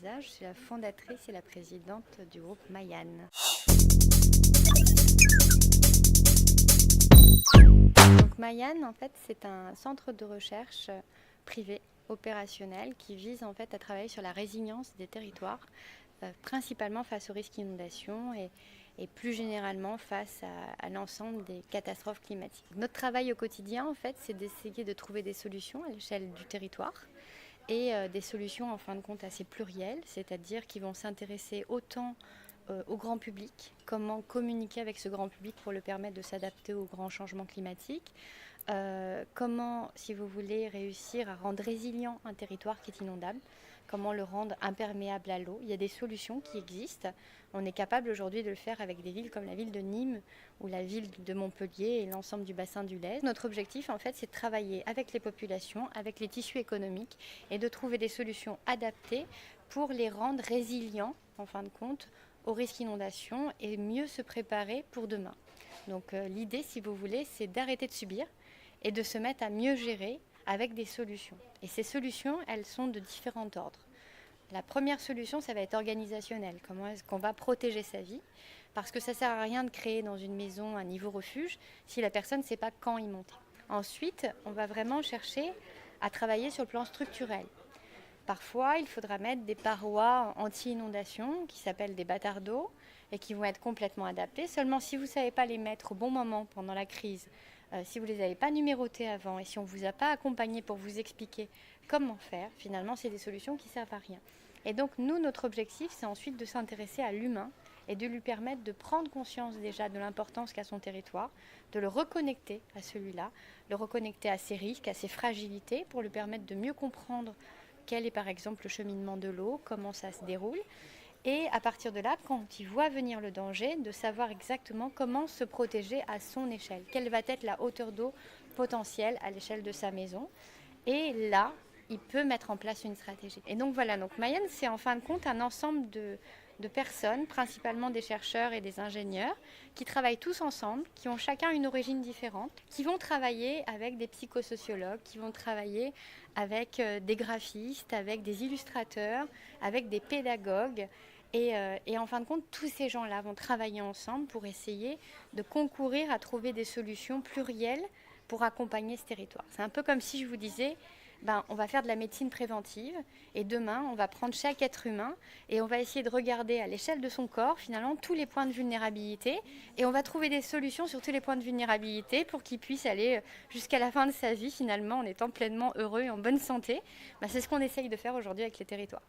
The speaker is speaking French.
Je suis la fondatrice et la présidente du groupe Mayan. Donc Mayan, en fait, c'est un centre de recherche privé opérationnel qui vise en fait à travailler sur la résilience des territoires, principalement face aux risques d'inondation et plus généralement face à l'ensemble des catastrophes climatiques. Notre travail au quotidien, en fait, c'est d'essayer de trouver des solutions à l'échelle du territoire et des solutions en fin de compte assez plurielles, c'est-à-dire qui vont s'intéresser autant au grand public, comment communiquer avec ce grand public pour le permettre de s'adapter aux grands changements climatiques, comment, si vous voulez, réussir à rendre résilient un territoire qui est inondable, comment le rendre imperméable à l'eau. Il y a des solutions qui existent. On est capable aujourd'hui de le faire avec des villes comme la ville de Nîmes ou la ville de Montpellier et l'ensemble du bassin du Lez. Notre objectif, en fait, c'est de travailler avec les populations, avec les tissus économiques et de trouver des solutions adaptées pour les rendre résilients, en fin de compte, aux risques d'inondation et mieux se préparer pour demain. Donc l'idée, si vous voulez, c'est d'arrêter de subir et de se mettre à mieux gérer avec des solutions. Et ces solutions, elles sont de différents ordres. La première solution, ça va être organisationnel. Comment est-ce qu'on va protéger sa vie? Parce que ça ne sert à rien de créer dans une maison un niveau refuge si la personne ne sait pas quand y monter. Ensuite, on va vraiment chercher à travailler sur le plan structurel. Parfois, il faudra mettre des parois anti-inondation qui s'appellent des bâtards d'eau et qui vont être complètement adaptées. Seulement, si vous ne savez pas les mettre au bon moment pendant la crise, si vous ne les avez pas numérotées avant et si on ne vous a pas accompagné pour vous expliquer comment faire, finalement, c'est des solutions qui ne servent à rien. Et donc, nous, notre objectif, c'est ensuite de s'intéresser à l'humain et de lui permettre de prendre conscience déjà de l'importance qu'a son territoire, de le reconnecter à celui-là, le reconnecter à ses risques, à ses fragilités, pour lui permettre de mieux comprendre quel est par exemple le cheminement de l'eau, comment ça se déroule. Et à partir de là, quand il voit venir le danger, de savoir exactement comment se protéger à son échelle. Quelle va être la hauteur d'eau potentielle à l'échelle de sa maison. Et là, il peut mettre en place une stratégie. Et donc voilà, donc Mayan, c'est en fin de compte un ensemble de personnes, principalement des chercheurs et des ingénieurs, qui travaillent tous ensemble, qui ont chacun une origine différente, qui vont travailler avec des psychosociologues, qui vont travailler avec des graphistes, avec des illustrateurs, avec des pédagogues. Et en fin de compte, tous ces gens-là vont travailler ensemble pour essayer de concourir à trouver des solutions plurielles pour accompagner ce territoire. C'est un peu comme si je vous disais, on va faire de la médecine préventive et demain, on va prendre chaque être humain et on va essayer de regarder à l'échelle de son corps, finalement, tous les points de vulnérabilité et on va trouver des solutions sur tous les points de vulnérabilité pour qu'il puisse aller jusqu'à la fin de sa vie, finalement, en étant pleinement heureux et en bonne santé. C'est ce qu'on essaye de faire aujourd'hui avec les territoires.